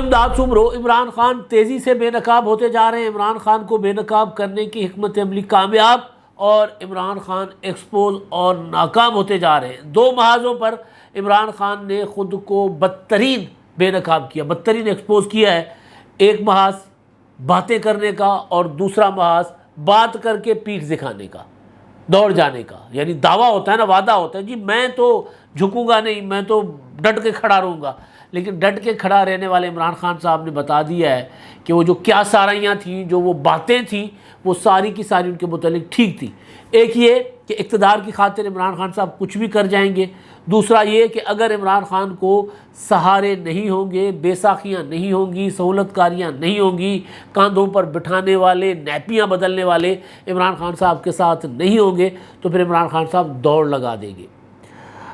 امداد سمرو، عمران خان تیزی سے بے نقاب ہوتے جا رہے ہیں، عمران خان کو بے نقاب کرنے کی حکمت عملی کامیاب اور عمران خان ایکسپوز اور ناکام ہوتے جا رہے ہیں۔ دو محاذوں پر عمران خان نے خود کو بدترین بے نقاب کیا، بدترین ایکسپوز کیا ہے۔ ایک محاذ باتیں کرنے کا اور دوسرا محاذ بات کر کے پیٹھ دکھانے کا، دوڑ جانے کا، یعنی دعویٰ ہوتا ہے نا، وعدہ ہوتا ہے جی میں تو جھکوں گا نہیں، میں تو ڈٹ کے کھڑا رہوں گا، لیکن ڈٹ کے کھڑا رہنے والے عمران خان صاحب نے بتا دیا ہے کہ وہ جو کیا ساریاں تھیں، جو وہ باتیں تھیں، وہ ساری کی ساری ان کے متعلق ٹھیک تھی۔ ایک یہ کہ اقتدار کی خاطر عمران خان صاحب کچھ بھی کر جائیں گے، دوسرا یہ کہ اگر عمران خان کو سہارے نہیں ہوں گے، بے ساکھیاں نہیں ہوں گی، سہولت کاریاں نہیں ہوں گی، کاندھوں پر بٹھانے والے، نیپیاں بدلنے والے عمران خان صاحب کے ساتھ نہیں ہوں گے تو پھر عمران خان صاحب دوڑ لگا دیں گے۔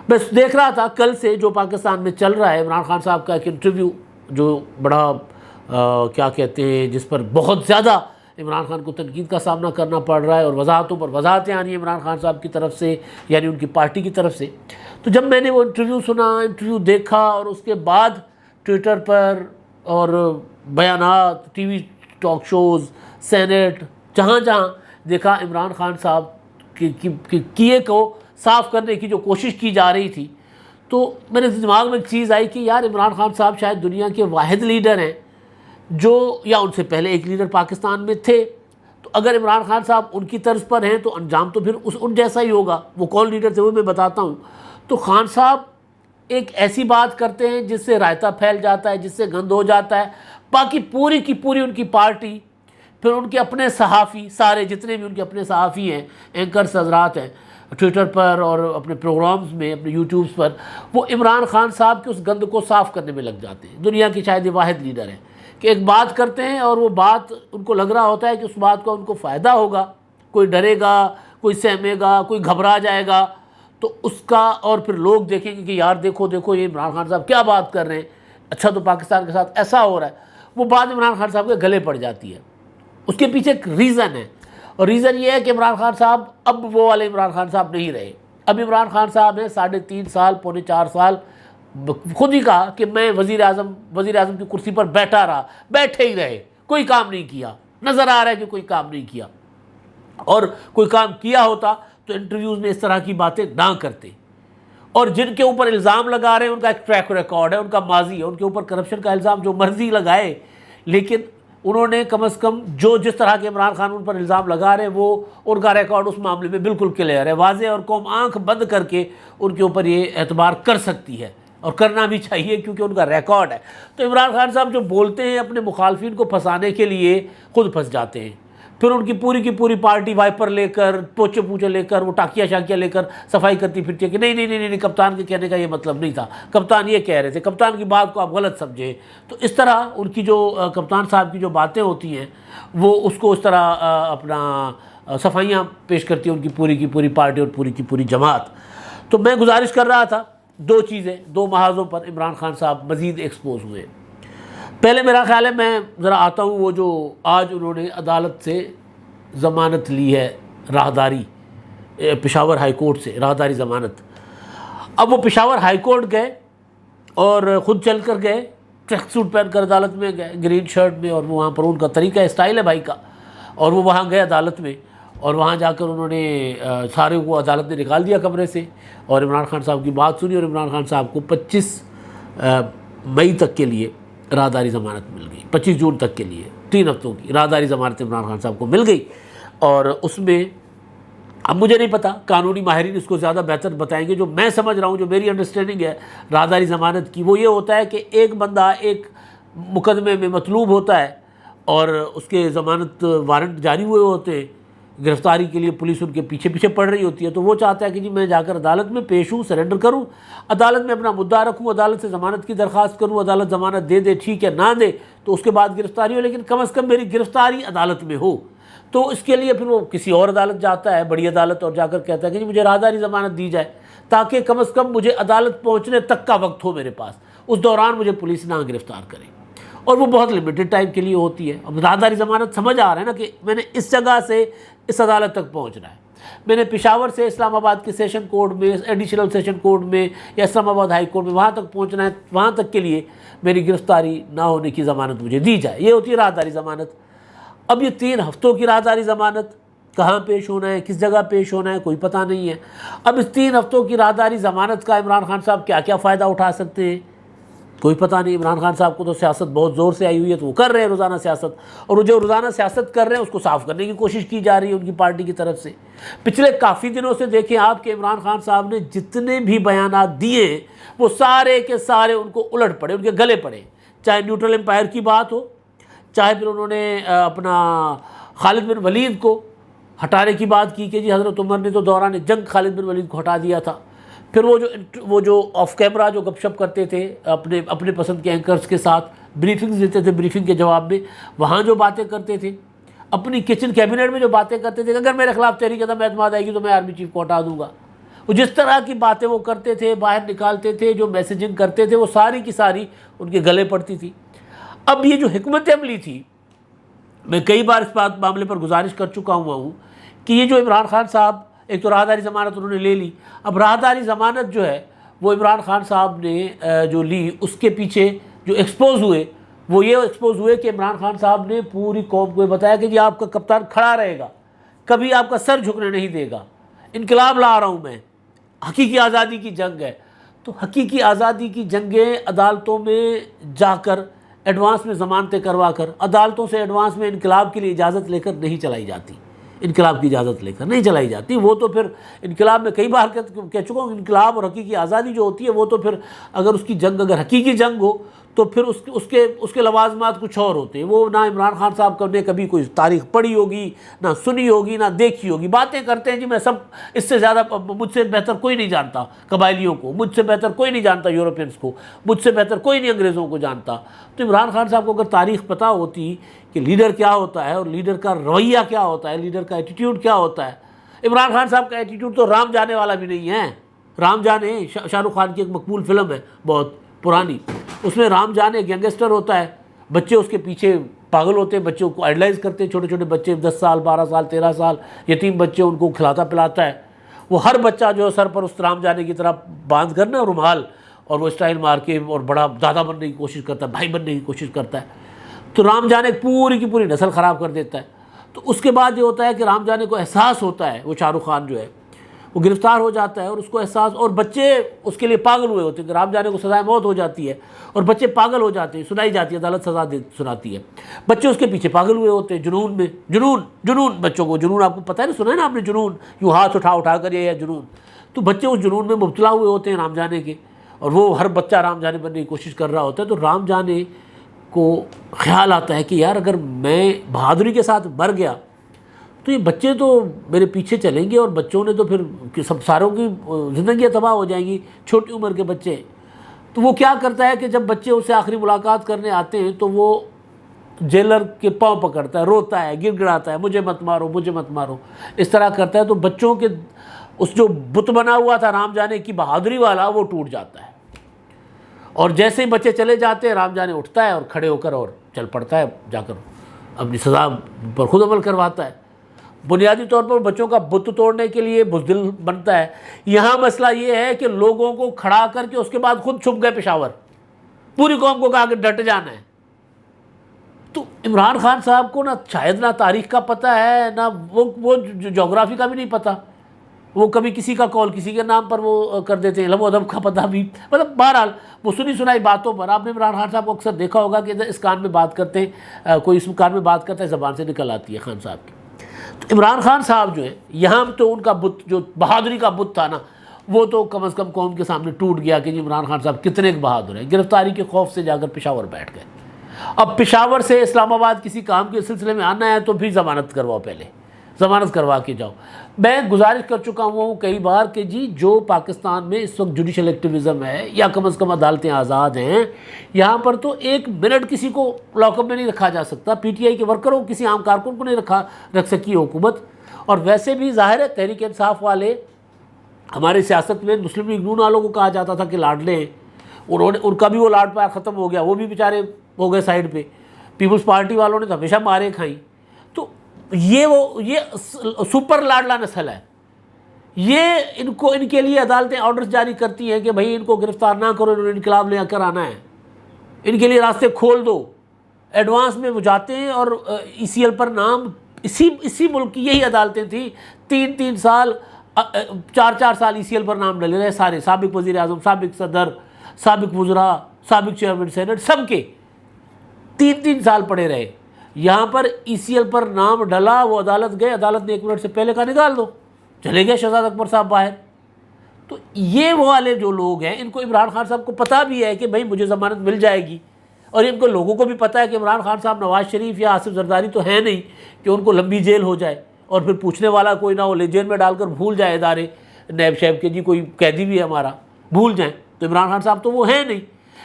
بس دیکھ رہا تھا کل سے جو پاکستان میں چل رہا ہے، عمران خان صاحب کا ایک انٹرویو جو بڑا کیا کہتے ہیں، جس پر بہت زیادہ عمران خان کو تنقید کا سامنا کرنا پڑ رہا ہے اور وضاحتوں پر وضاحتیں آ رہی ہیں عمران خان صاحب کی طرف سے، یعنی ان کی پارٹی کی طرف سے۔ تو جب میں نے وہ انٹرویو سنا، انٹرویو دیکھا اور اس کے بعد ٹویٹر پر اور بیانات، T V talk shows, Senate, جہاں جہاں دیکھا عمران خان صاحب کی کیے کو صاف کرنے کی جو کوشش کی جا رہی تھی، تو میرے دماغ میں ایک چیز آئی کہ یار عمران خان صاحب شاید دنیا کے واحد لیڈر ہیں جو، یا ان سے پہلے ایک لیڈر پاکستان میں تھے، تو اگر عمران خان صاحب ان کی طرز پر ہیں تو انجام تو پھر ان جیسا ہی ہوگا۔ وہ کون لیڈر تھے وہ میں بتاتا ہوں۔ تو خان صاحب ایک ایسی بات کرتے ہیں جس سے رائتہ پھیل جاتا ہے، جس سے گند ہو جاتا ہے، باقی پوری کی پوری ان کی پارٹی، پھر ان کے اپنے صحافی، سارے جتنے بھی ان کے اپنے صحافی ہیں، اینکرز حضرات ہیں ٹویٹر پر اور اپنے پروگرامز میں، اپنے یوٹیوبز پر، وہ عمران خان صاحب کے اس گند کو صاف کرنے میں لگ جاتے ہیں۔ دنیا کی شاید یہ واحد لیڈر ہیں کہ ایک بات کرتے ہیں اور وہ بات ان کو لگ رہا ہوتا ہے کہ اس بات کا ان کو فائدہ ہوگا، کوئی ڈرے گا، کوئی سہمے گا، کوئی گھبرا جائے گا، تو اس کا، اور پھر لوگ دیکھیں گے کہ یار دیکھو دیکھو یہ عمران خان صاحب کیا بات کر رہے ہیں، اچھا تو پاکستان کے ساتھ ایسا ہو رہا ہے، وہ بات عمران خان صاحب کے گلے پڑ جاتی ہے۔ اس کے پیچھے ایک ریزن ہے، اور ریزن یہ ہے کہ عمران خان صاحب اب وہ والے عمران خان صاحب نہیں رہے۔ اب عمران خان صاحب نے 3.5 سال، پونے 4 سال خود ہی کہا کہ میں وزیر اعظم کی کرسی پر بیٹھے ہی رہے، کوئی کام نہیں کیا، نظر آ رہا ہے کہ کوئی کام نہیں کیا، اور کوئی کام کیا ہوتا تو انٹرویوز میں اس طرح کی باتیں نہ کرتے۔ اور جن کے اوپر الزام لگا رہے ہیں ان کا ایک ٹریک ریکارڈ ہے، ان کا ماضی ہے، ان کے اوپر کرپشن کا الزام جو مرضی لگائے، لیکن انہوں نے کم از کم جس طرح کے عمران خان ان پر الزام لگا رہے ہیں، وہ ان کا ریکارڈ اس معاملے میں بالکل کلیئر ہے، واضح، اور قوم آنکھ بند کر کے ان کے اوپر یہ اعتبار کر سکتی ہے، اور کرنا بھی چاہیے کیونکہ ان کا ریکارڈ ہے۔ تو عمران خان صاحب جو بولتے ہیں اپنے مخالفین کو پھنسانے کے لیے، خود پھنس جاتے ہیں، پھر ان کی پوری پارٹی وائپر لے کر، پوچھے لے کر، وہ ٹاکیاں شاکیاں لے کر صفائی کرتی پھرتی ہے کہ نہیں کپتان کے کہنے کا یہ مطلب نہیں تھا، کپتان یہ کہہ رہے تھے، کپتان کی بات کو آپ غلط سمجھے۔ تو اس طرح ان کی جو کپتان صاحب کی جو باتیں ہوتی ہیں، وہ اس کو اس طرح اپنا صفائیاں پیش کرتی ہے ان کی پوری پارٹی اور پوری کی پوری جماعت۔ تو میں گزارش کر رہا تھا، دو چیزیں، دو محاذوں پر عمران خان صاحب مزید ایکسپوز ہوئے۔ پہلے میرا خیال ہے، میں ذرا آتا ہوں، وہ جو آج انہوں نے عدالت سے ضمانت لی ہے، راہداری، پشاور ہائی کورٹ سے راہداری ضمانت۔ اب وہ پشاور ہائی کورٹ گئے اور خود چل کر گئے، ٹریک سوٹ پہن کر عدالت میں گئے، گرین شرٹ میں، اور وہاں پر ان کا طریقہ اسٹائل ہے بھائی کا، اور وہ وہاں گئے عدالت میں، اور وہاں جا کر انہوں نے سارے کو عدالت نے نکال دیا کمرے سے، اور عمران خان صاحب کی بات سنی، اور عمران خان صاحب کو 25 مئی تک کے لیے راہداری ضمانت مل گئی، 25 جون تک کے لیے 3 ہفتوں کی راہداری ضمانت عمران خان صاحب کو مل گئی۔ اور اس میں اب مجھے نہیں پتا، قانونی ماہرین اس کو زیادہ بہتر بتائیں گے، جو میں سمجھ رہا ہوں، جو میری انڈرسٹینڈنگ ہے راہداری ضمانت کی، وہ یہ ہوتا ہے کہ ایک بندہ ایک مقدمے میں مطلوب ہوتا ہے اور اس کے ضمانت وارنٹ جاری ہوئے ہوتے ہیں، گرفتاری کے لیے پولیس ان کے پیچھے پڑ رہی ہوتی ہے، تو وہ چاہتا ہے کہ جی میں جا کر عدالت میں پیش ہوں، سرنڈر کروں، عدالت میں اپنا مدعا رکھوں، عدالت سے ضمانت کی درخواست کروں، عدالت ضمانت دے دے ٹھیک ہے، نہ دے تو اس کے بعد گرفتاری ہو، لیکن کم از کم میری گرفتاری عدالت میں ہو۔ تو اس کے لیے پھر وہ کسی اور عدالت جاتا ہے، بڑی عدالت، اور جا کر کہتا ہے کہ جی مجھے راہداری ضمانت دی جائے، تاکہ کم از کم مجھے عدالت پہنچنے تک کا وقت ہو میرے پاس، اس دوران مجھے پولیس نہ گرفتار کرے، اور وہ بہت لمیٹڈ ٹائم کے لیے ہوتی ہے۔ اب راہداری ضمانت سمجھ آ رہا ہے نا کہ میں نے اس جگہ سے اس عدالت تک پہنچنا ہے، میں نے پشاور سے اسلام آباد کے سیشن کورٹ میں، ایڈیشنل سیشن کورٹ میں یا اسلام آباد ہائی کورٹ میں وہاں تک پہنچنا ہے، وہاں تک کے لیے میری گرفتاری نہ ہونے کی ضمانت مجھے دی جائے، یہ ہوتی ہے راہداری ضمانت۔ اب یہ 3 ہفتوں کی راہداری ضمانت، کہاں پیش ہونا ہے، کس جگہ پیش ہونا ہے، کوئی پتہ نہیں ہے۔ اب اس 3 ہفتوں کی راہداری ضمانت کا عمران خان صاحب کیا کیا فائدہ اٹھا سکتے ہیں، کوئی پتہ نہیں۔ عمران خان صاحب کو تو سیاست بہت زور سے آئی ہوئی ہے، تو وہ کر رہے ہیں روزانہ سیاست، اور وہ جو روزانہ سیاست کر رہے ہیں اس کو صاف کرنے کی کوشش کی جا رہی ہے ان کی پارٹی کی طرف سے۔ پچھلے کافی دنوں سے دیکھیں آپ کہ عمران خان صاحب نے جتنے بھی بیانات دیے ہیں وہ سارے کے سارے ان کو الٹ پڑے، ان کے گلے پڑے، چاہے نیوٹرل امپائر کی بات ہو، چاہے پھر انہوں نے اپنا خالد بن ولید کو ہٹانے کی بات کی کہ جی حضرت عمر نے تو دوران جنگ خالد بن ولید کو ہٹا دیا تھا، پھر وہ جو آف کیمرہ جو گپ شپ کرتے تھے اپنے پسند کے اینکرز کے ساتھ، بریفنگز دیتے تھے، بریفنگ کے جواب میں وہاں جو باتیں کرتے تھے، اپنی کچن کیبنٹ میں جو باتیں کرتے تھے کہ اگر میرے خلاف تحریک عدم اعتماد آئے گی تو میں آرمی چیف کو ہٹا دوں گا، وہ جس طرح کی باتیں وہ کرتے تھے، باہر نکالتے تھے، جو میسیجنگ کرتے تھے، وہ ساری کی ساری ان کے گلے پڑتی تھی۔ اب یہ جو حکمت عملی تھی، میں کئی بار اس معاملے پر گزارش کر چکا ہوں کہ یہ جو عمران خان صاحب، ایک تو راہداری ضمانت انہوں نے لے لی، اب راہداری ضمانت جو ہے وہ عمران خان صاحب نے جو لی اس کے پیچھے جو ایکسپوز ہوئے وہ یہ ایکسپوز ہوئے کہ عمران خان صاحب نے پوری قوم کو بتایا کہ جی آپ کا کپتان کھڑا رہے گا، کبھی آپ کا سر جھکنے نہیں دے گا، انقلاب لا رہا ہوں میں، حقیقی آزادی کی جنگ ہے۔ تو حقیقی آزادی کی جنگیں عدالتوں میں جا کر ایڈوانس میں ضمانتیں کروا کر، عدالتوں سے ایڈوانس میں انقلاب کے لیے اجازت لے کر نہیں چلائی جاتی، انقلاب کی اجازت لے کر نہیں چلائی جاتی۔ وہ تو پھر انقلاب میں کئی بار کہہ چکا ہوں، انقلاب اور حقیقی آزادی جو ہوتی ہے وہ تو پھر اگر اس کی جنگ، اگر حقیقی جنگ ہو تو پھر اس کے لوازمات کچھ اور ہوتے ہیں۔ وہ نہ عمران خان صاحب نے کبھی کوئی تاریخ پڑھی ہوگی، نہ سنی ہوگی، نہ دیکھی ہوگی، باتیں کرتے ہیں جی میں سب، اس سے زیادہ مجھ سے بہتر کوئی نہیں جانتا قبائلیوں کو، مجھ سے بہتر کوئی نہیں جانتا یورپینس کو، مجھ سے بہتر کوئی نہیں انگریزوں کو جانتا۔ تو عمران خان صاحب کو اگر تاریخ پتہ ہوتی کہ لیڈر کیا ہوتا ہے اور لیڈر کا رویہ کیا ہوتا ہے، لیڈر کا ایٹیٹیوڈ کیا ہوتا ہے۔ عمران خان صاحب کا ایٹیٹیوڈ تو رام جانے والا بھی نہیں ہے۔ رام جانے شاہ رخ خان کی ایک مقبول فلم ہے بہت پرانی، اس میں رام جان ایک گینگسٹر ہوتا ہے، بچے اس کے پیچھے پاگل ہوتے ہیں، بچوں کو آئیڈلائز کرتے ہیں، چھوٹے چھوٹے بچے 10 سال 12 سال 13 سال یتیم بچے، ان کو کھلاتا پلاتا ہے۔ وہ ہر بچہ جو سر پر اس رام جانے کی طرح باندھ کر نا رومال، اور وہ اسٹائل مار کے اور بڑا دادا بننے کی کوشش کرتا ہے، بھائی بننے کی کوشش کرتا ہے۔ تو رام جانے پوری کی پوری نسل خراب کر دیتا ہے۔ تو اس کے بعد یہ ہوتا ہے کہ رام جانے کو احساس ہوتا ہے، وہ شاہ رخ خان جو ہے وہ گرفتار ہو جاتا ہے، اور اس کو احساس، اور بچے اس کے لیے پاگل ہوئے ہوتے ہیں کہ رام جانے کو سزائے موت ہو جاتی ہے، اور بچے پاگل ہو جاتے ہیں، سنائی جاتی ہے، عدالت سزا سناتی ہے، بچے اس کے پیچھے پاگل ہوئے ہوتے ہیں جنون میں۔ جنون بچوں کو جنون، آپ کو پتہ ہے نا، سنا ہے نا آپ نے، جنون یوں ہاتھ اٹھا کر یا جنون، تو بچے اس جنون میں مبتلا ہوئے ہوتے ہیں رام جانے کے، اور وہ ہر بچہ رام جانے بننے کی کوشش کر رہا ہوتا ہے۔ تو رام جانے کو خیال آتا ہے کہ یار اگر میں بہادری کے ساتھ مر گیا تو یہ بچے تو میرے پیچھے چلیں گے، اور بچوں نے تو پھر سب ساروں کی زندگیاں تباہ ہو جائیں گی، چھوٹی عمر کے بچے۔ تو وہ کیا کرتا ہے کہ جب بچے اس سے آخری ملاقات کرنے آتے ہیں تو وہ جیلر کے پاؤں پکڑتا ہے، روتا ہے، گڑ گڑاتا ہے، مجھے مت مارو، مجھے مت مارو، اس طرح کرتا ہے۔ تو بچوں کے اس جو بت بنا ہوا تھا رام جانے کی بہادری والا، وہ ٹوٹ جاتا ہے، اور جیسے ہی بچے چلے جاتے ہیں رام جانے اٹھتا ہے اور کھڑے ہو کر اور چل پڑتا ہے، جا کر اپنی سزا پر خود عمل کرواتا ہے۔ بنیادی طور پر بچوں کا بت توڑنے کے لیے بزدل بنتا ہے۔ یہاں مسئلہ یہ ہے کہ لوگوں کو کھڑا کر کے اس کے بعد خود چھپ گئے پشاور، پوری قوم کو کہا کہ ڈٹ جانا ہے۔ تو عمران خان صاحب کو نہ شاید نہ تاریخ کا پتہ ہے، نہ وہ جغرافی کا بھی نہیں پتہ، وہ کبھی کسی کا کال کسی کے نام پر وہ کر دیتے ہیں، علم و ادب کا پتہ بھی، مطلب بہرحال وہ سنی سنائی باتوں پر آپ نے عمران خان صاحب کو اکثر دیکھا ہوگا کہ اس کان میں بات کرتے ہیں، کوئی اس کان میں بات کرتا ہے، زبان سے نکل آتی ہے خان صاحب کی۔ تو عمران خان صاحب جو ہے یہاں تو ان کا بت، جو بہادری کا بت تھا نا، وہ تو کم از کم قوم کے سامنے ٹوٹ گیا کہ جی عمران خان صاحب کتنے بہادر ہیں۔ گرفتاری کے خوف سے جا کر پشاور بیٹھ گئے۔ اب پشاور سے اسلام آباد کسی کام کے سلسلے میں آنا ہے تو بھی ضمانت کرواؤ، پہلے ضمانت کروا کے جاؤ۔ میں گزارش کر چکا ہوں کئی بار کہ جی جو پاکستان میں اس وقت جوڈیشل ایکٹیویزم ہے، یا کم از کم عدالتیں آزاد ہیں، یہاں پر تو ایک منٹ کسی کو لاک اپ میں نہیں رکھا جا سکتا۔ پی ٹی آئی کے ورکروں، کسی عام کارکن کو نہیں رکھ سکی حکومت۔ اور ویسے بھی ظاہر ہے تحریک انصاف والے، ہمارے سیاست میں مسلم لیگ نون والوں کو کہا جاتا تھا کہ لاڈلے ہیں، ان کا بھی وہ لاڈ پیار ختم ہو گیا، وہ بھی بیچارے ہو گئے سائڈ پہ۔ پیپلز پارٹی والوں نے تو ہمیشہ مارے کھائیں۔ تو یہ سپر لاڈلا نسل ہے، یہ ان کے لیے عدالتیں آرڈرز جاری کرتی ہیں کہ بھئی ان کو گرفتار نہ کرو، انہوں نے انقلاب لے کر آنا ہے، ان کے لیے راستے کھول دو۔ ایڈوانس میں وہ جاتے ہیں اور ای سی ایل پر نام، اسی ملک کی یہی عدالتیں تھیں، 3 سال 4 سال ای سی ایل پر نام ڈلے رہے سارے، سابق وزیر اعظم، سابق صدر، سابق وزراء، سابق چیئرمین سینٹ، سب کے 3 سال پڑے رہے۔ یہاں پر ای سی ایل پر نام ڈلا، وہ عدالت گئے، عدالت نے 1 منٹ سے پہلے کہا نکال دو، چلے گئے شہزاد اکبر صاحب باہر۔ تو یہ وہ والے جو لوگ ہیں، ان کو عمران خان صاحب کو پتہ بھی ہے کہ بھائی مجھے ضمانت مل جائے گی، اور ان کو لوگوں کو بھی پتہ ہے کہ عمران خان صاحب نواز شریف یا آصف زرداری تو ہیں نہیں کہ ان کو لمبی جیل ہو جائے اور پھر پوچھنے والا کوئی نہ ہو، لے جیل میں ڈال کر بھول جائے ادارے نیب شیب کے، جی کوئی قیدی بھی ہے ہمارا، بھول جائیں۔ تو عمران خان صاحب تو وہ ہیں نہیں،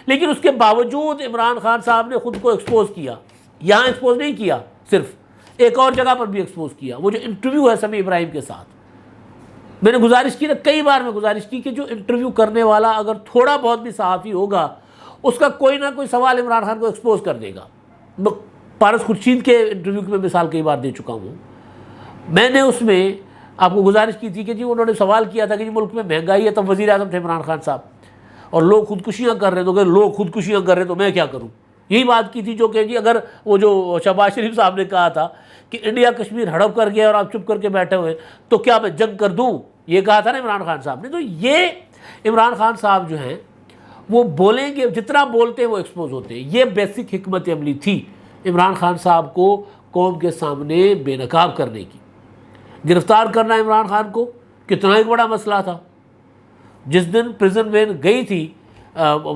لیکن اس کے باوجود عمران خان صاحب نے خود کو ایکسپوز کیا۔ یہاں ایکسپوز نہیں کیا، صرف ایک اور جگہ پر بھی ایکسپوز کیا، وہ جو انٹرویو ہے سمیع ابراہیم کے ساتھ۔ میں نے گزارش کی نا، کئی بار میں گزارش کی کہ جو انٹرویو کرنے والا اگر تھوڑا بہت بھی صحافی ہوگا، اس کا کوئی نہ کوئی سوال عمران خان کو ایکسپوز کر دے گا۔ پارس خورشید کے انٹرویو کی میں مثال کئی بار دے چکا ہوں۔ میں نے اس میں آپ کو گزارش کی تھی کہ جی انہوں نے سوال کیا تھا کہ جی ملک میں مہنگائی ہے، تب وزیر اعظم تھے عمران خان صاحب، اور لوگ خودکشیاں کر رہے ہیں، تو اگر لوگ خودکشیاں کر رہے ہیں تو میں کیا کروں؟ یہی بات کی تھی جو کہ جی اگر وہ جو شہباز شریف صاحب نے کہا تھا کہ انڈیا کشمیر ہڑپ کر گیا اور آپ چپ کر کے بیٹھے ہوئے تو کیا میں جنگ کر دوں، یہ کہا تھا نا عمران خان صاحب نے۔ تو یہ عمران خان صاحب جو ہیں وہ بولیں گے، جتنا بولتے ہیں وہ ایکسپوز ہوتے ہیں۔ یہ بیسک حکمت عملی تھی عمران خان صاحب کو قوم کے سامنے بے نقاب کرنے کی۔ گرفتار کرنا عمران خان کو کتنا ایک بڑا مسئلہ تھا۔ جس دن پریزن وین گئی تھی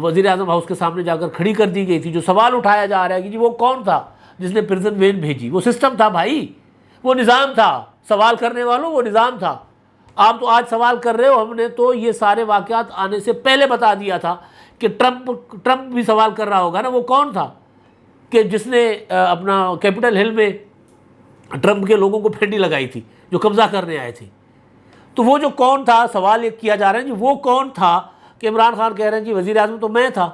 وزیر اعظم ہاؤس کے سامنے جا کر کھڑی کر دی گئی تھی، جو سوال اٹھایا جا رہا ہے کہ جی وہ کون تھا جس نے پریزن وین بھیجی؟ وہ سسٹم تھا بھائی، وہ نظام تھا، سوال کرنے والوں وہ نظام تھا۔ آپ تو آج سوال کر رہے ہو، ہم نے تو یہ سارے واقعات آنے سے پہلے بتا دیا تھا کہ ٹرمپ بھی سوال کر رہا ہوگا نا، وہ کون تھا کہ جس نے اپنا کیپٹل ہل میں ٹرمپ کے لوگوں کو پھینٹی لگائی تھی جو قبضہ کرنے آئے تھے۔ تو وہ جو کون تھا، سوال یہ کیا جا رہا ہے جی وہ کون تھا، کہ عمران خان کہہ رہے ہیں جی وزیر اعظم تو میں تھا،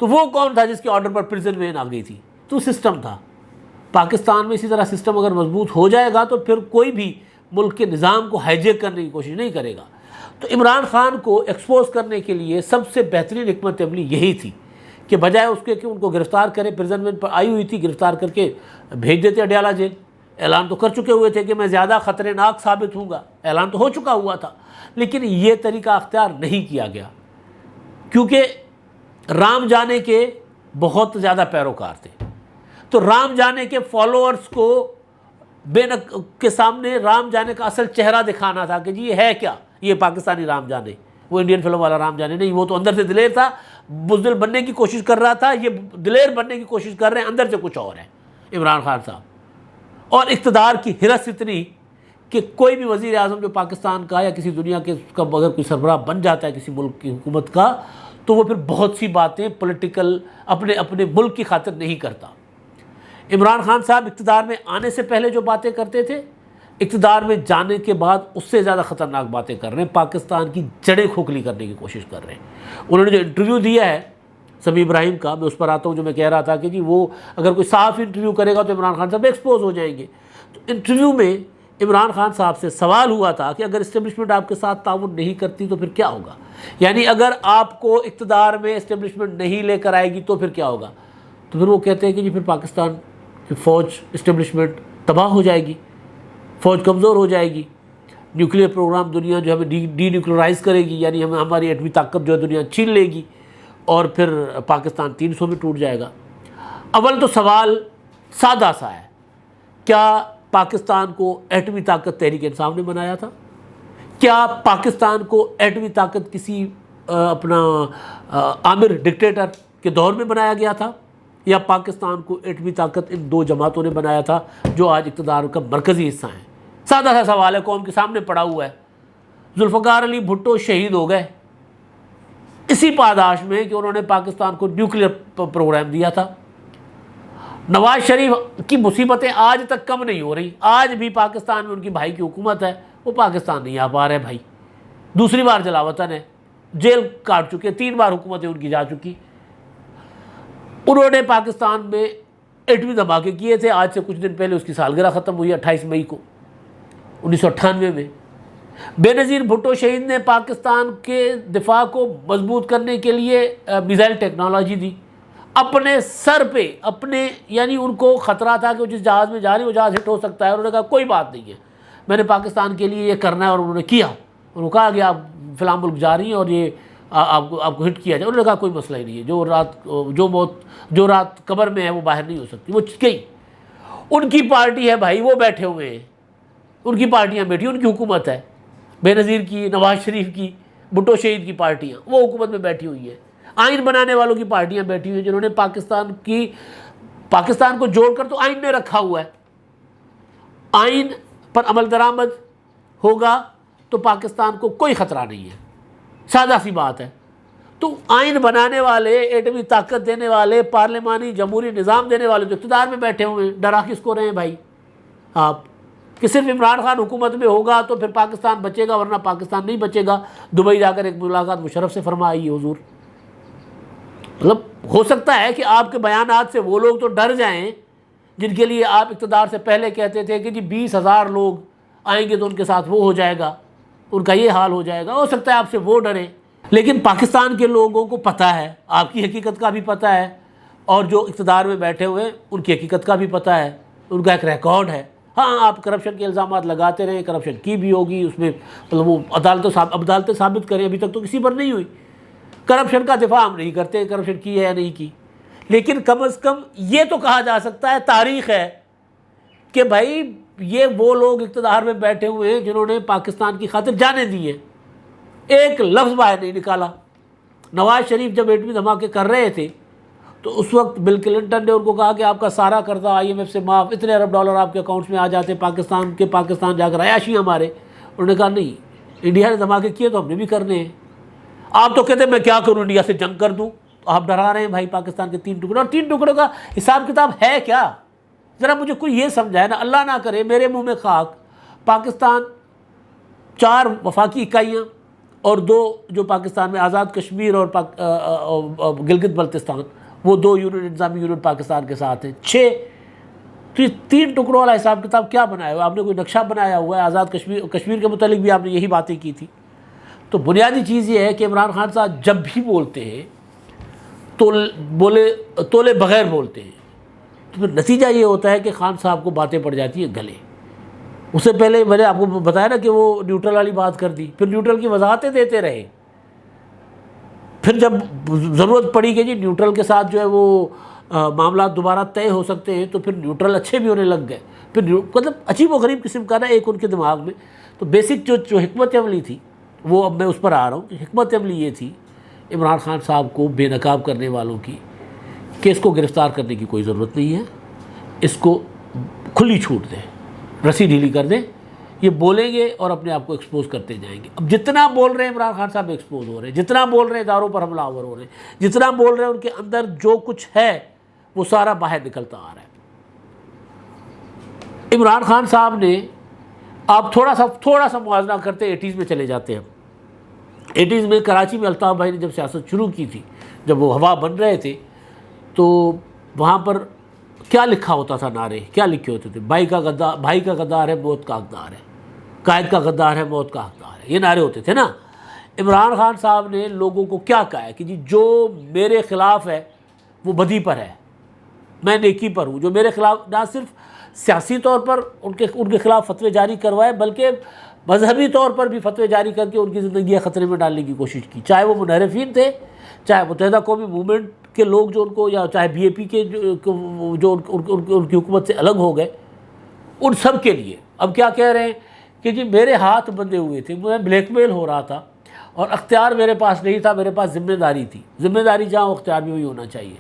تو وہ کون تھا جس کے آرڈر پر پریزن وین آ گئی تھی؟ تو سسٹم تھا۔ پاکستان میں اسی طرح سسٹم اگر مضبوط ہو جائے گا تو پھر کوئی بھی ملک کے نظام کو ہائیجیک کرنے کی کوشش نہیں کرے گا۔ تو عمران خان کو ایکسپوز کرنے کے لیے سب سے بہترین حکمت عملی یہی تھی کہ بجائے اس کے کہ ان کو گرفتار کرے، پریزن وین پر آئی ہوئی تھی، گرفتار کر کے بھیج دیتے اڈیالہ جیل۔ اعلان تو کر چکے ہوئے تھے کہ میں زیادہ خطرناک ثابت ہوں گا، اعلان تو ہو چکا ہوا تھا، لیکن یہ طریقہ اختیار نہیں کیا گیا کیونکہ رام جانے کے بہت زیادہ پیروکار تھے۔ تو رام جانے کے فالوورز کو کے سامنے رام جانے کا اصل چہرہ دکھانا تھا کہ جی یہ ہے کیا، یہ پاکستانی رام جانے، وہ انڈین فلم والا رام جانے نہیں، وہ تو اندر سے دلیر تھا، بزدل بننے کی کوشش کر رہا تھا، یہ دلیر بننے کی کوشش کر رہے ہیں، اندر سے کچھ اور ہے عمران خان صاحب۔ اور اقتدار کی ہرس اتنی کہ کوئی بھی وزیر اعظم جو پاکستان کا یا کسی دنیا کے کا اگر کوئی سربراہ بن جاتا ہے کسی ملک کی حکومت کا، تو وہ پھر بہت سی باتیں پولیٹیکل اپنے ملک کی خاطر نہیں کرتا۔ عمران خان صاحب اقتدار میں آنے سے پہلے جو باتیں کرتے تھے، اقتدار میں جانے کے بعد اس سے زیادہ خطرناک باتیں کر رہے ہیں، پاکستان کی جڑیں کھوکھلی کرنے کی کوشش کر رہے ہیں۔ انہوں نے جو انٹرویو دیا ہے سمیع ابراہیم کا، میں اس پر آتا ہوں، جو میں کہہ رہا تھا کہ جی وہ اگر کوئی صاف انٹرویو کرے گا تو عمران خان صاحب ایکسپوز ہو جائیں گے۔ تو انٹرویو میں عمران خان صاحب سے سوال ہوا تھا کہ اگر اسٹیبلشمنٹ آپ کے ساتھ تعاون نہیں کرتی تو پھر کیا ہوگا، یعنی اگر آپ کو اقتدار میں اسٹیبلشمنٹ نہیں لے کر آئے گی تو پھر کیا ہوگا؟ تو پھر وہ کہتے ہیں کہ جی پھر پاکستان کی فوج اسٹیبلشمنٹ تباہ ہو جائے گی، فوج کمزور ہو جائے گی، نیوکلیئر پروگرام دنیا جو ہمیں ڈی نیوکلیئرائز کرے گی، یعنی ہماری ایٹمی طاقت جو ہے دنیا چھین لے گی، اور پھر پاکستان 300 میں ٹوٹ جائے گا۔ اول تو سوال سادہ سا ہے، کیا پاکستان کو ایٹمی طاقت تحریک انصاف نے بنایا تھا؟ کیا پاکستان کو ایٹمی طاقت کسی اپنا عامر ڈکٹیٹر کے دور میں بنایا گیا تھا، یا پاکستان کو ایٹمی طاقت ان دو جماعتوں نے بنایا تھا جو آج اقتدار کا مرکزی حصہ ہیں؟ سادہ سا سوال ہے، قوم کے سامنے پڑا ہوا ہے۔ ذوالفقار علی بھٹو شہید ہو گئے اسی پاداش میں کہ انہوں نے پاکستان کو نیوکلیئر پروگرام دیا تھا۔ نواز شریف کی مصیبتیں آج تک کم نہیں ہو رہی، آج بھی پاکستان میں ان کی بھائی کی حکومت ہے، وہ پاکستان نہیں آ پا رہے بھائی، دوسری بار جلا وطن ہے، جیل کاٹ چکے، 3 بار حکومتیں ان کی جا چکی۔ انہوں نے پاکستان میں ایٹمی دھماکے کیے تھے، آج سے کچھ دن پہلے اس کی سالگرہ ختم ہوئی 28 مئی کو 1998 میں۔ بے نظیر بھٹو شہید نے پاکستان کے دفاع کو مضبوط کرنے کے لیے میزائل ٹیکنالوجی دی اپنے سر پہ، اپنے یعنی ان کو خطرہ تھا کہ وہ جس جہاز میں جا رہی وہ جہاز ہٹ ہو سکتا ہے، انہوں نے کہا کوئی بات نہیں ہے، میں نے پاکستان کے لیے یہ کرنا ہے، اور انہوں نے کیا۔ انہوں نے کہا کہ آپ فلاں ملک جا رہی ہیں اور یہ آپ کو ہٹ کیا جائے۔ انہوں نے کہا کوئی مسئلہ ہی نہیں ہے، جو رات قبر میں ہے وہ باہر نہیں ہو سکتی، وہ گئی۔ ان کی پارٹی ہے بھائی، وہ بیٹھے ہوئے ہیں، ان کی پارٹیاں بیٹھی، ان کی حکومت ہے، بے نظیر کی، نواز شریف کی، بھٹو شہید کی پارٹیاں وہ حکومت میں بیٹھی ہوئی ہے، آئین بنانے والوں کی پارٹیاں بیٹھی ہوئی ہیں جنہوں نے پاکستان کو جوڑ کر تو آئین میں رکھا ہوا ہے۔ آئین پر عمل درآمد ہوگا تو پاکستان کو کوئی خطرہ نہیں ہے، سادہ سی بات ہے۔ تو آئین بنانے والے، ایٹمی طاقت دینے والے، پارلیمانی جمہوری نظام دینے والے جو اقتدار میں بیٹھے ہوئے ہیں، ڈرا کس کو رہے ہیں بھائی آپ؟ کہ صرف عمران خان حکومت میں ہوگا تو پھر پاکستان بچے گا، ورنہ پاکستان نہیں بچے گا۔ دبئی جا کر ایک ملاقات مشرف سے فرمائی حضور۔ مطلب ہو سکتا ہے کہ آپ کے بیانات سے وہ لوگ تو ڈر جائیں جن کے لیے آپ اقتدار سے پہلے کہتے تھے کہ جی 20,000 لوگ آئیں گے تو ان کے ساتھ وہ ہو جائے گا، ان کا یہ حال ہو جائے گا، ہو سکتا ہے آپ سے وہ ڈریں۔ لیکن پاکستان کے لوگوں کو پتہ ہے، آپ کی حقیقت کا بھی پتہ ہے، اور جو اقتدار میں بیٹھے ہوئے ہیں ان کی حقیقت کا بھی پتہ ہے، ان کا ایک ریکارڈ ہے۔ ہاں آپ کرپشن کے الزامات لگاتے رہیں، کرپشن کی بھی ہوگی، اس میں مطلب وہ عدالتیں ثابت کریں، ابھی تک تو کسی پر نہیں ہوئی۔ کرپشن کا دفاع ہم نہیں کرتے، کرپشن کی ہے یا نہیں کی، لیکن کم از کم یہ تو کہا جا سکتا ہے، تاریخ ہے کہ بھائی یہ وہ لوگ اقتدار میں بیٹھے ہوئے ہیں جنہوں نے پاکستان کی خاطر جانیں دی ہیں، ایک لفظ باہر نہیں نکالا۔ نواز شریف جب ایٹمی دھماکے کر رہے تھے تو اس وقت بل کلنٹن نے ان کو کہا کہ آپ کا سارا قرضہ IMF سے معاف، اتنے ارب ڈالر آپ کے اکاؤنٹس میں آ جاتے، پاکستان جا کر عیاشی ہمارے۔ انہوں نے کہا نہیں، انڈیا نے دھماکے کیے تو ہم نے بھی کرنے ہیں۔ آپ تو کہتے ہیں میں کیا کروں، انڈیا سے جنگ کر دوں، تو آپ ڈرا رہے ہیں بھائی پاکستان کے 3 ٹکڑے، اور 3 ٹکڑوں کا حساب کتاب ہے کیا؟ ذرا مجھے کوئی یہ سمجھائے نا، اللہ نہ کرے میرے منہ میں خاک، پاکستان 4 وفاقی اکائیاں اور 2 جو پاکستان میں آزاد کشمیر اور گلگت بلتستان، وہ 2 یونٹ انتظامی یونٹ پاکستان کے ساتھ ہیں، 6۔ تو یہ 3 ٹکڑوں والا حساب کتاب کیا بنایا ہوا؟ آپ نے کوئی نقشہ بنایا ہوا ہے؟ آزاد کشمیر کے متعلق بھی آپ نے یہی باتیں کی تھی۔ تو بنیادی چیز یہ ہے کہ عمران خان صاحب جب بھی بولتے ہیں تولے بغیر بولتے ہیں، تو پھر نتیجہ یہ ہوتا ہے کہ خان صاحب کو باتیں پڑ جاتی ہیں گلے۔ اس سے پہلے میں نے آپ کو بتایا نا کہ وہ نیوٹرل والی بات کر دی، پھر نیوٹرل کی وضاحتیں دیتے رہے، پھر جب ضرورت پڑی کہ جی نیوٹرل کے ساتھ جو ہے وہ معاملات دوبارہ طے ہو سکتے ہیں، تو پھر نیوٹرل اچھے بھی ہونے لگ گئے۔ پھر مطلب عجیب و غریب قسم کا نا ایک ان کے دماغ میں۔ تو بیسک جو حکمت عملی تھی وہ اب میں اس پر آ رہا ہوں کہ حکمت عملی یہ تھی عمران خان صاحب کو بے نقاب کرنے والوں کی کہ اس کو گرفتار کرنے کی کوئی ضرورت نہیں ہے، اس کو کھلی چھوٹ دیں، رسی ڈھیلی کر دیں، یہ بولیں گے اور اپنے آپ کو ایکسپوز کرتے جائیں گے۔ اب جتنا بول رہے ہیں عمران خان صاحب ایکسپوز ہو رہے ہیں، جتنا بول رہے ہیں اداروں پر حملہ آور ہو رہے ہیں، جتنا بول رہے ہیں ان کے اندر جو کچھ ہے وہ سارا باہر نکلتا آ رہا ہے۔ عمران خان صاحب نے، آپ تھوڑا سا موازنہ کرتے 80s میں چلے جاتے ہیں۔ 80s میں کراچی میں الطاف بھائی نے جب سیاست شروع کی تھی، جب وہ ہوا بن رہے تھے، تو وہاں پر کیا لکھا ہوتا تھا نعرے؟ کیا لکھے ہوتے تھے؟ بھائی کا غدار ہے، موت کا حقدار ہے، قائد کا غدار ہے، موت کا حقدار ہے، یہ نعرے ہوتے تھے نا۔ عمران خان صاحب نے لوگوں کو کیا کہا ہے کہ جی جو میرے خلاف ہے وہ بدی پر ہے، میں نیکی پر ہوں۔ جو میرے خلاف نہ صرف سیاسی طور پر ان کے خلاف فتوے جاری کروائے، بلکہ مذہبی طور پر بھی فتوے جاری کر کے ان کی زندگیاں خطرے میں ڈالنے کی کوشش کی، چاہے وہ منحرفین تھے، چاہے متحدہ قومی موومنٹ کے لوگ جو ان کو، یا چاہے BAP کے جو ان کی حکومت سے الگ ہو گئے، ان سب کے لیے اب کیا کہہ رہے ہیں کہ جی میرے ہاتھ بندھے ہوئے تھے، میں بلیک میل ہو رہا تھا اور اختیار میرے پاس نہیں تھا، میرے پاس ذمہ داری تھی، ذمہ داری جہاں اختیار بھی وہی ہونا چاہیے۔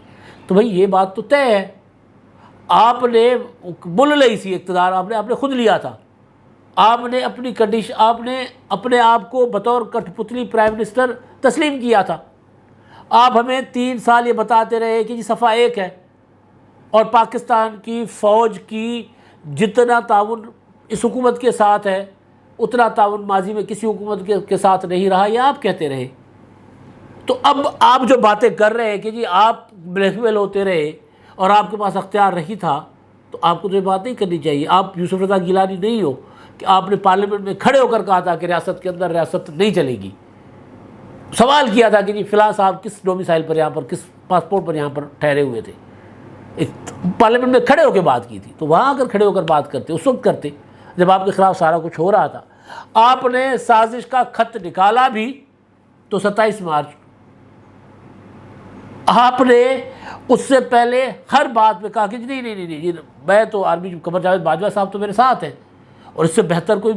تو بھائی یہ بات تو طے ہے، آپ نے بل لئی سی اقتدار، آپ نے خود لیا تھا، آپ نے اپنی کنڈیشن، آپ نے اپنے آپ کو بطور کٹھ پتلی پرائم منسٹر تسلیم کیا تھا۔ آپ ہمیں 3 سال یہ بتاتے رہے کہ جی صفحہ 1 ہے، اور پاکستان کی فوج کی جتنا تعاون اس حکومت کے ساتھ ہے اتنا تعاون ماضی میں کسی حکومت کے ساتھ نہیں رہا، یہ آپ کہتے رہے۔ تو اب آپ جو باتیں کر رہے ہیں کہ جی آپ بلیک میل ہوتے رہے اور آپ کے پاس اختیار نہیں تھا، تو آپ کو تو یہ بات نہیں کرنی چاہیے۔ آپ یوسف رضا گیلانی نہیں ہو کہ آپ نے پارلیمنٹ میں کھڑے ہو کر کہا تھا کہ ریاست کے اندر ریاست نہیں چلے گی. سوال کیا تھا کہ جی فلاں صاحب کس ڈومیسائل پر یہاں پر کس پاسپورٹ پر یہاں پر ٹھہرے ہوئے تھے. پارلیمنٹ میں کھڑے ہو کے بات کی تھی. تو وہاں اگر کھڑے ہو کر بات کرتے اس وقت کرتے جب آپ کے خلاف سارا کچھ ہو رہا تھا. آپ نے سازش کا خط نکالا بھی تو 27 مارچ. آپ نے اس سے پہلے ہر بات میں کہا کہ نہیں نہیں نہیں میں تو آرمی قمر جاوید باجوہ صاحب تو میرے ساتھ ہیں اور اس سے بہتر کوئی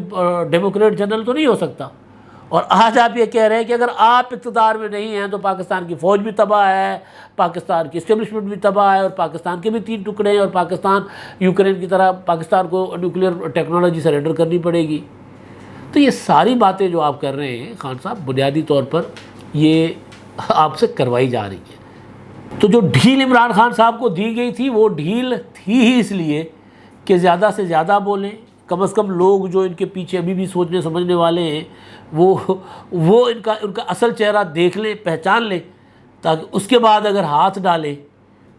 ڈیموکریٹ جنرل تو نہیں ہو سکتا. اور آج آپ یہ کہہ رہے ہیں کہ اگر آپ اقتدار میں نہیں ہیں تو پاکستان کی فوج بھی تباہ ہے, پاکستان کی اسٹیبلشمنٹ بھی تباہ ہے, اور پاکستان کے بھی 3 ٹکڑے ہیں, اور پاکستان یوکرین کی طرح پاکستان کو نیوکلیر ٹیکنالوجی سرنڈر کرنی پڑے گی. تو یہ ساری باتیں جو آپ کر رہے ہیں خان صاحب بنیادی طور پر یہ آپ سے کروائی جا رہی ہے. تو جو ڈھیل عمران خان صاحب کو دی گئی تھی وہ ڈھیل تھی ہی اس لیے کہ زیادہ سے زیادہ بولیں, کم از کم لوگ جو ان کے پیچھے ابھی بھی سوچنے سمجھنے والے ہیں وہ ان کا اصل چہرہ دیکھ لیں, پہچان لیں, تاکہ اس کے بعد اگر ہاتھ ڈالیں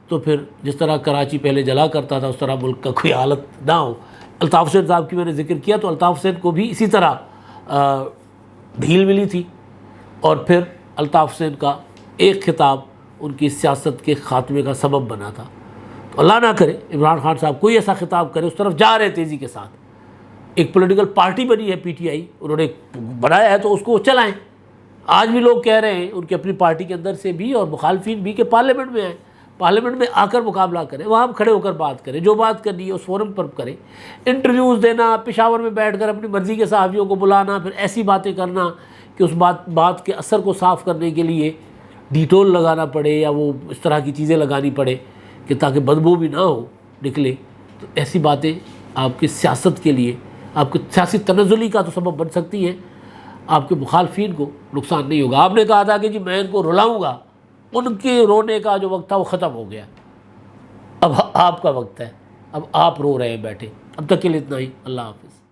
تو پھر جس طرح کراچی پہلے جلا کرتا تھا اس طرح ملک کا کوئی حالت نہ ہو. الطاف حسین صاحب کی میں نے ذکر کیا تو الطاف حسین کو بھی اسی طرح ڈھیل ملی تھی, اور پھر الطاف حسین کا ایک خطاب ان کی سیاست کے خاتمے کا سبب بنا تھا. تو اللہ نہ کرے عمران خان صاحب کوئی ایسا خطاب کرے, اس طرف جا رہے تیزی کے ساتھ. ایک پولیٹیکل پارٹی بنی ہے PTI, انہوں نے بنایا ہے تو اس کو چلائیں. آج بھی لوگ کہہ رہے ہیں ان کی اپنی پارٹی کے اندر سے بھی اور مخالفین بھی کہ پارلیمنٹ میں آئیں, پارلیمنٹ میں آ کر مقابلہ کریں, وہاں کھڑے ہو کر بات کریں, جو بات کرنی ہے اس فورم پر کریں. انٹرویوز دینا, پشاور میں بیٹھ کر اپنی مرضی کے صحافیوں کو بلانا, پھر ایسی باتیں کرنا کہ اس بات کے اثر کو صاف کرنے کے لیے ڈیٹول لگانا پڑے یا وہ اس طرح کی چیزیں لگانی پڑے کہ تاکہ بدبو بھی نہ ہو نکلے. تو ایسی باتیں آپ کی سیاست کے لیے, آپ کی سیاسی تنزلی کا تو سبب بن سکتی ہیں, آپ کے مخالفین کو نقصان نہیں ہوگا. آپ نے کہا تھا کہ جی میں ان کو رلاؤں گا, ان کے رونے کا جو وقت تھا وہ ختم ہو گیا, اب آپ کا وقت ہے, اب آپ رو رہے ہیں بیٹھے. اب تک کے لیے اتنا ہی. اللہ حافظ.